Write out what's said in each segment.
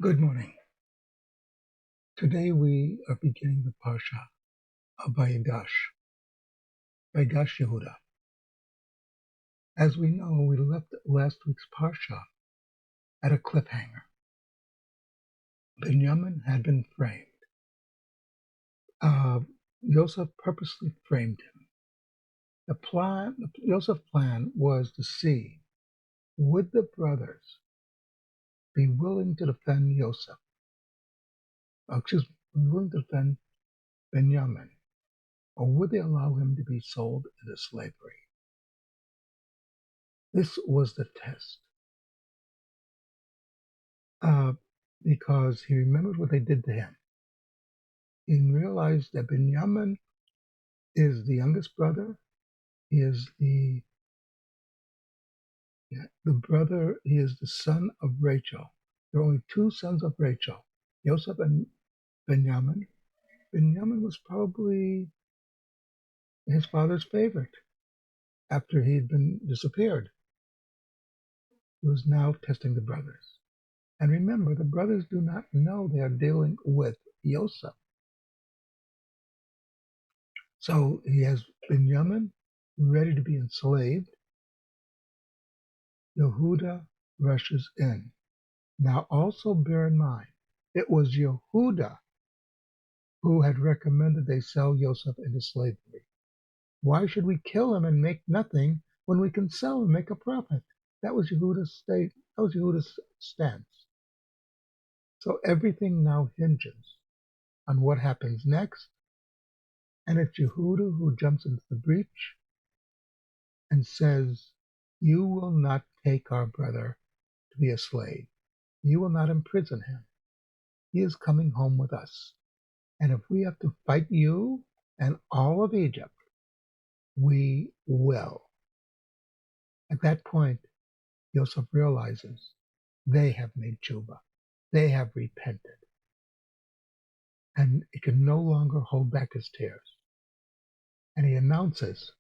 Good morning. Today we are beginning the Parsha of Vayigash, Vayigash Yehuda. As we know, we left last week's Parsha at a cliffhanger. Binyamin had been framed. Yosef purposely framed him. Yosef's plan was to see, would the brothers be willing to defend willing to defend Binyamin, or would they allow him to be sold into slavery? This was the test, because he remembered what they did to him. He realized that Binyamin is the youngest brother. He is the brother. He is the son of Rachel. There are only two sons of Rachel, Joseph and Binyamin. Binyamin was probably his father's favorite after he had been disappeared. He was now testing the brothers. And remember, the brothers do not know they are dealing with Yosef. So he has Binyamin ready to be enslaved. Yehuda rushes in. Now also bear in mind, it was Yehuda who had recommended they sell Yosef into slavery. Why should we kill him and make nothing when we can sell and make a profit? That was Yehuda's stance. So everything now hinges on what happens next, and it's Yehuda who jumps into the breach and says, "You will not take our brother to be a slave. You will not imprison him. He is coming home with us. And if we have to fight you and all of Egypt, we will." At that point, Yosef realizes they have made tshuva. They have repented. And he can no longer hold back his tears. And he announces,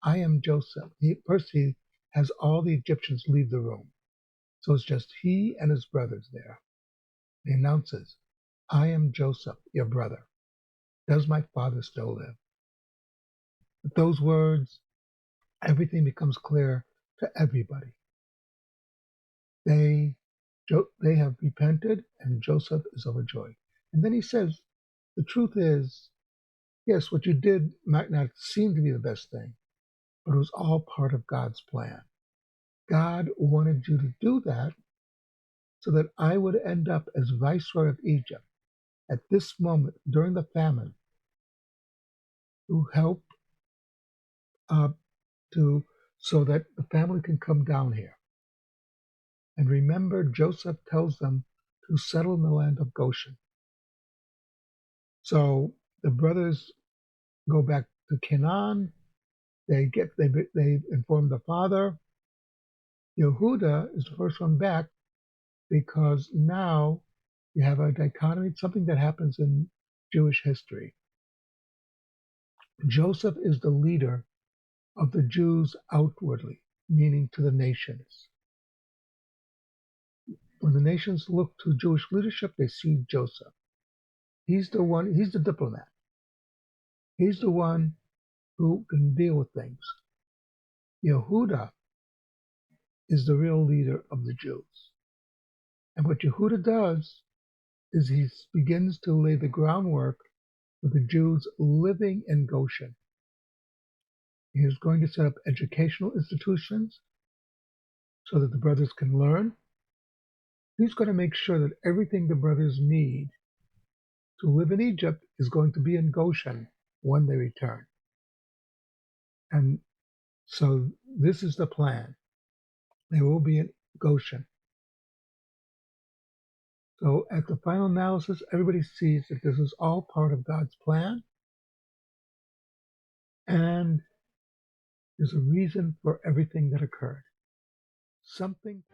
"I am Joseph." First, he has all the Egyptians leave the room. So it's just he and his brothers there. He announces, "I am Joseph, your brother. Does my father still live?" With those words, everything becomes clear to everybody. They have repented, and Joseph is overjoyed. And then he says, the truth is, yes, what you did might not seem to be the best thing, but it was all part of God's plan. God wanted you to do that so that I would end up as viceroy of Egypt at this moment during the famine to help so that the family can come down here. And remember, Joseph tells them to settle in the land of Goshen. So the brothers go back to Canaan. They inform the father. Yehuda is the first one back because now you have a dichotomy, something that happens in Jewish history. Joseph is the leader of the Jews outwardly, meaning to the nations. When the nations look to Jewish leadership, they see Joseph. He's the diplomat. He's the one who can deal with things. Yehuda is the real leader of the Jews. And what Yehuda does is he begins to lay the groundwork for the Jews living in Goshen. He is going to set up educational institutions so that the brothers can learn. He's going to make sure that everything the brothers need to live in Egypt is going to be in Goshen when they return. And so this is the plan. They will be in Goshen. So at the final analysis, everybody sees that this is all part of God's plan. And there's a reason for everything that occurred. Something